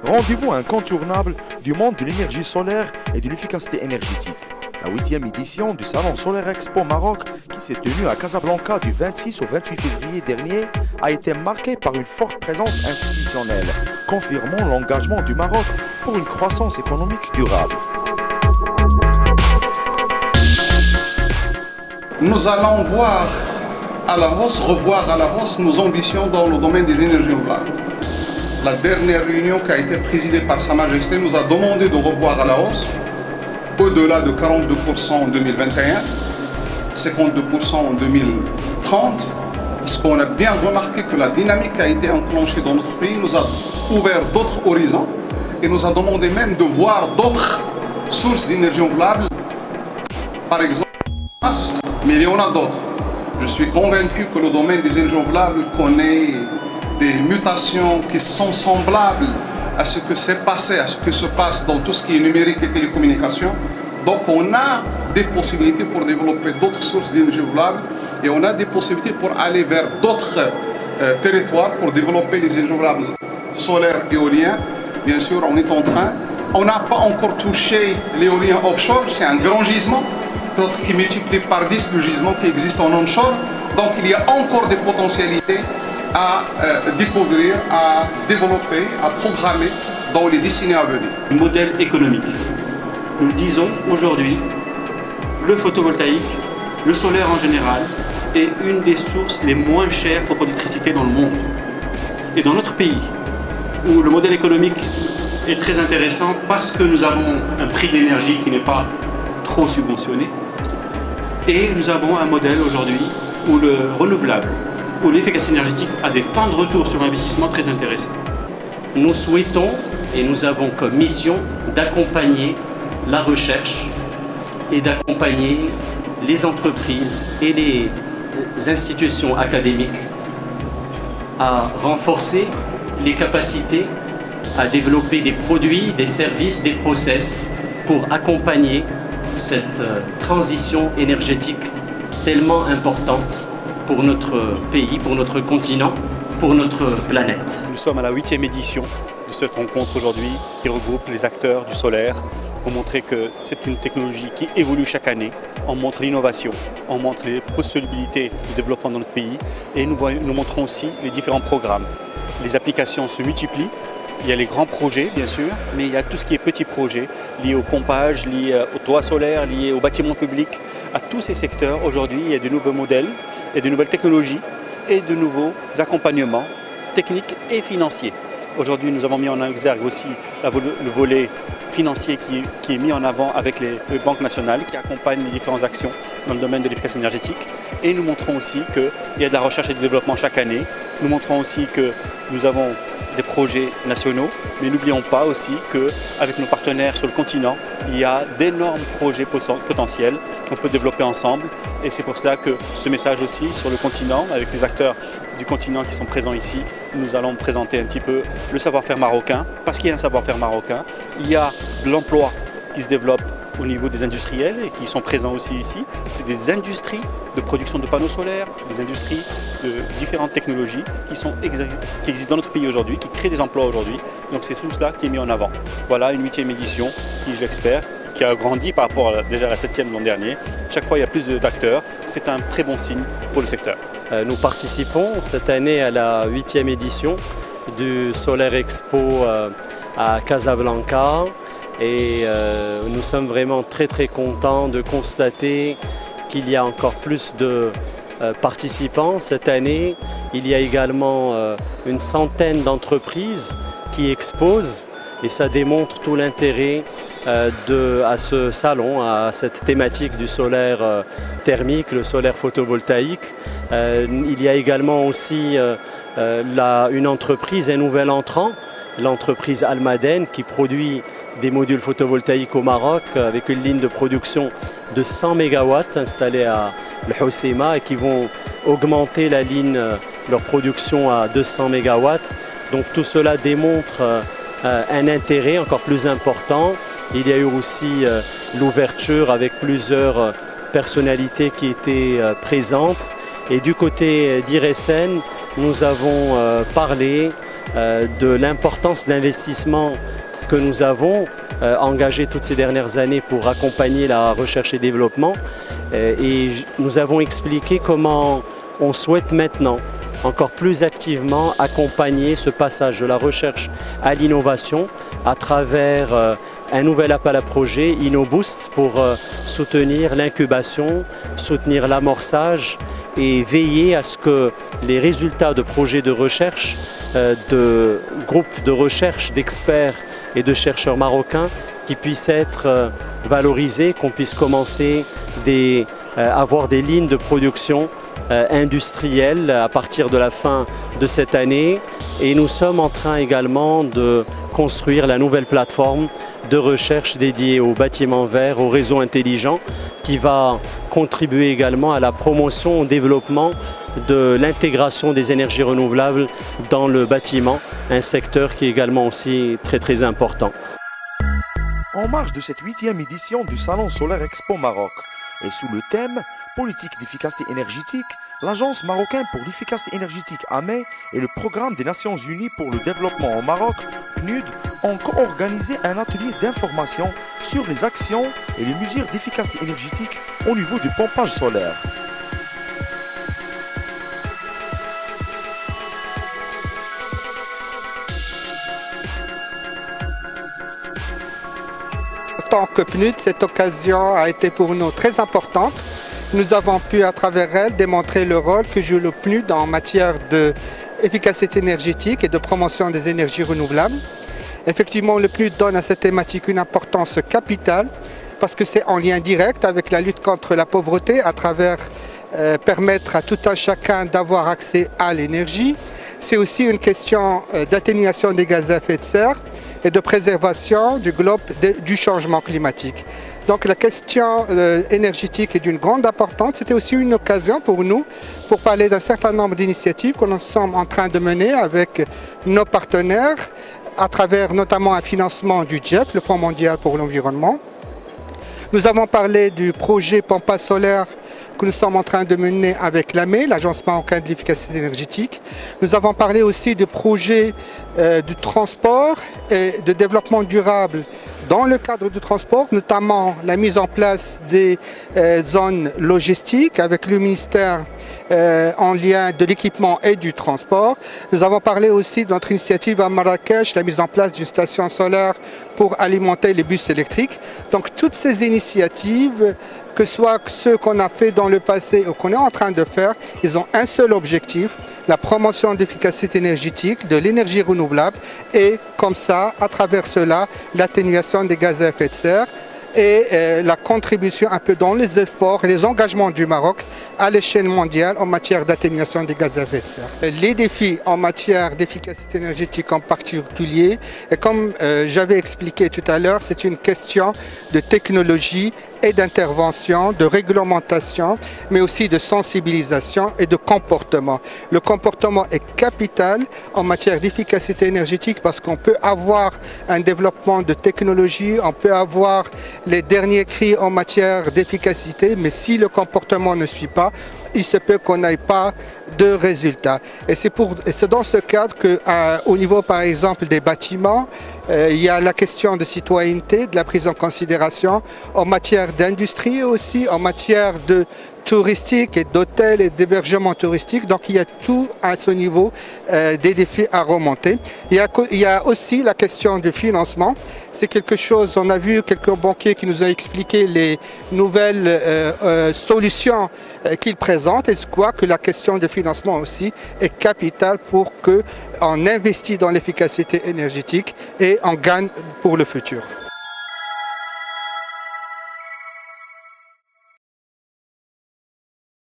Rendez-vous incontournable du monde de l'énergie solaire et de l'efficacité énergétique. La 8e édition du Salon Solaire Expo Maroc, qui s'est tenue à Casablanca du 26 au 28 février dernier, a été marquée par une forte présence institutionnelle, confirmant l'engagement du Maroc pour une croissance économique durable. Nous allons revoir à la hausse nos ambitions dans le domaine des énergies renouvelables. La dernière réunion qui a été présidée par Sa Majesté nous a demandé de revoir à la hausse au-delà de 42% en 2021, 52% en 2030, parce qu'on a bien remarqué que la dynamique qui a été enclenchée dans notre pays nous a ouvert d'autres horizons et nous a demandé même de voir d'autres sources d'énergie renouvelable, par exemple, mais il y en a d'autres. Je suis convaincu que le domaine des énergies renouvelables connaît des mutations qui sont semblables à ce que s'est passé, à ce que se passe dans tout ce qui est numérique et télécommunications. Donc on a des possibilités pour développer d'autres sources d'énergie renouvelable et on a des possibilités pour aller vers d'autres territoires pour développer les énergies renouvelables solaires et éoliennes. Bien sûr, on n'a pas encore touché l'éolien offshore, c'est un grand gisement, d'autres qui multiplient par 10 le gisement qui existe en onshore. Donc il y a encore des potentialités à découvrir, à développer, à programmer dans les décennies à venir. Le modèle économique. Nous le disons aujourd'hui, le photovoltaïque, le solaire en général, est une des sources les moins chères pour l'électricité dans le monde. Et dans notre pays, où le modèle économique est très intéressant parce que nous avons un prix de l'énergie qui n'est pas trop subventionné, et nous avons un modèle aujourd'hui où le renouvelable, où l'efficacité énergétique a des temps de retour sur investissement très intéressants. Nous souhaitons et nous avons comme mission d'accompagner la recherche et d'accompagner les entreprises et les institutions académiques à renforcer les capacités à développer des produits, des services, des process pour accompagner cette transition énergétique tellement importante pour notre pays, pour notre continent, pour notre planète. Nous sommes à la 8e édition de cette rencontre aujourd'hui qui regroupe les acteurs du solaire pour montrer que c'est une technologie qui évolue chaque année. On montre l'innovation, on montre les possibilités de développement dans notre pays et nous montrons aussi les différents programmes. Les applications se multiplient. Il y a les grands projets, bien sûr, mais il y a tout ce qui est petits projets liés au pompage, liés au toit solaire, liés aux bâtiments publics. À tous ces secteurs, aujourd'hui, il y a de nouveaux modèles et de nouvelles technologies et de nouveaux accompagnements techniques et financiers. Aujourd'hui, nous avons mis en exergue aussi le volet financier qui est mis en avant avec les banques nationales qui accompagnent les différentes actions dans le domaine de l'efficacité énergétique. Et nous montrons aussi qu'il y a de la recherche et du développement chaque année. Nous montrons aussi que nous avons des projets nationaux, mais n'oublions pas aussi qu'avec nos partenaires sur le continent, il y a d'énormes projets potentiels qu'on peut développer ensemble. Et c'est pour cela que ce message aussi sur le continent, avec les acteurs du continent qui sont présents ici, nous allons présenter un petit peu le savoir-faire marocain, parce qu'il y a un savoir-faire marocain, il y a de l'emploi qui se développe au niveau des industriels et qui sont présents aussi ici. C'est des industries de production de panneaux solaires, des industries de différentes technologies qui existent dans notre pays aujourd'hui, qui créent des emplois aujourd'hui. Donc c'est tout cela qui est mis en avant. Voilà une 8e édition qui, je l'espère, qui a grandi par rapport déjà à la 7e l'an dernier. Chaque fois, il y a plus d'acteurs. C'est un très bon signe pour le secteur. Nous participons cette année à la 8e édition du Solaire Expo à Casablanca. Et nous sommes vraiment très contents de constater qu'il y a encore plus de participants cette année. Il y a également une centaine d'entreprises qui exposent et ça démontre tout l'intérêt à ce salon, à cette thématique du solaire thermique, le solaire photovoltaïque. Il y a également aussi une entreprise, un nouvel entrant, l'entreprise Almaden qui produit des modules photovoltaïques au Maroc avec une ligne de production de 100 MW installée à Le Hoceima et qui vont augmenter leur production à 200 MW. Donc tout cela démontre un intérêt encore plus important. Il y a eu aussi l'ouverture avec plusieurs personnalités qui étaient présentes. Et du côté d'IRSN, nous avons parlé de l'importance de l'investissement que nous avons engagé toutes ces dernières années pour accompagner la recherche et développement. Et nous avons expliqué comment on souhaite maintenant encore plus activement accompagner ce passage de la recherche à l'innovation à travers un nouvel appel à projet InnoBoost pour soutenir l'incubation, soutenir l'amorçage et veiller à ce que les résultats de projets de recherche, de groupes de recherche, d'experts et de chercheurs marocains qui puissent être valorisés, qu'on puisse commencer à avoir des lignes de production industrielle à partir de la fin de cette année. Et nous sommes en train également de construire la nouvelle plateforme de recherche dédiée aux bâtiments verts, au réseau intelligent, qui va contribuer également à la promotion, au développement de l'intégration des énergies renouvelables dans le bâtiment, un secteur qui est également aussi très très important. En marge de cette 8e édition du Salon Solaire Expo Maroc et sous le thème Politique d'efficacité énergétique, l'Agence marocaine pour l'efficacité énergétique AME et le Programme des Nations Unies pour le développement au Maroc, PNUD, ont co-organisé un atelier d'information sur les actions et les mesures d'efficacité énergétique au niveau du pompage solaire. En tant que PNUD, cette occasion a été pour nous très importante. Nous avons pu à travers elle démontrer le rôle que joue le PNUD en matière d'efficacité énergétique et de promotion des énergies renouvelables. Effectivement, le PNUD donne à cette thématique une importance capitale parce que c'est en lien direct avec la lutte contre la pauvreté à travers permettre à tout un chacun d'avoir accès à l'énergie. C'est aussi une question d'atténuation des gaz à effet de serre et de préservation du globe du changement climatique. Donc la question énergétique est d'une grande importance. C'était aussi une occasion pour nous pour parler d'un certain nombre d'initiatives que nous sommes en train de mener avec nos partenaires à travers notamment un financement du GEF, le Fonds mondial pour l'environnement. Nous avons parlé du projet Pampa solaire que nous sommes en train de mener avec l'AME, l'Agence marocaine de l'efficacité énergétique. Nous avons parlé aussi du projet du transport et de développement durable dans le cadre du transport, notamment la mise en place des zones logistiques avec le ministère en lien de l'équipement et du transport. Nous avons parlé aussi de notre initiative à Marrakech, la mise en place d'une station solaire pour alimenter les bus électriques. Donc toutes ces initiatives, que ce soit ceux qu'on a fait dans le passé ou qu'on est en train de faire, ils ont un seul objectif, la promotion d'efficacité énergétique, de l'énergie renouvelable et comme ça, à travers cela, l'atténuation des gaz à effet de serre et la contribution un peu dans les efforts et les engagements du Maroc à l'échelle mondiale en matière d'atténuation des gaz à effet de serre. Les défis en matière d'efficacité énergétique en particulier, et comme j'avais expliqué tout à l'heure, c'est une question de technologie et d'intervention, de réglementation, mais aussi de sensibilisation et de comportement. Le comportement est capital en matière d'efficacité énergétique parce qu'on peut avoir un développement de technologie, on peut avoir les derniers cris en matière d'efficacité, mais si le comportement ne suit pas, il se peut qu'on n'ait pas de résultats. Et c'est dans ce cadre qu'au niveau, par exemple, des bâtiments, il y a la question de citoyenneté, de la prise en considération en matière d'industrie aussi, en matière de touristique et d'hôtels et d'hébergement touristique. Donc il y a tout à ce niveau des défis à remonter. Il y a aussi la question du financement. C'est quelque chose, on a vu quelques banquiers qui nous ont expliqué les nouvelles solutions qu'ils présentent. Et je crois que la question de financement aussi est capitale pour qu'on investisse dans l'efficacité énergétique et on gagne pour le futur.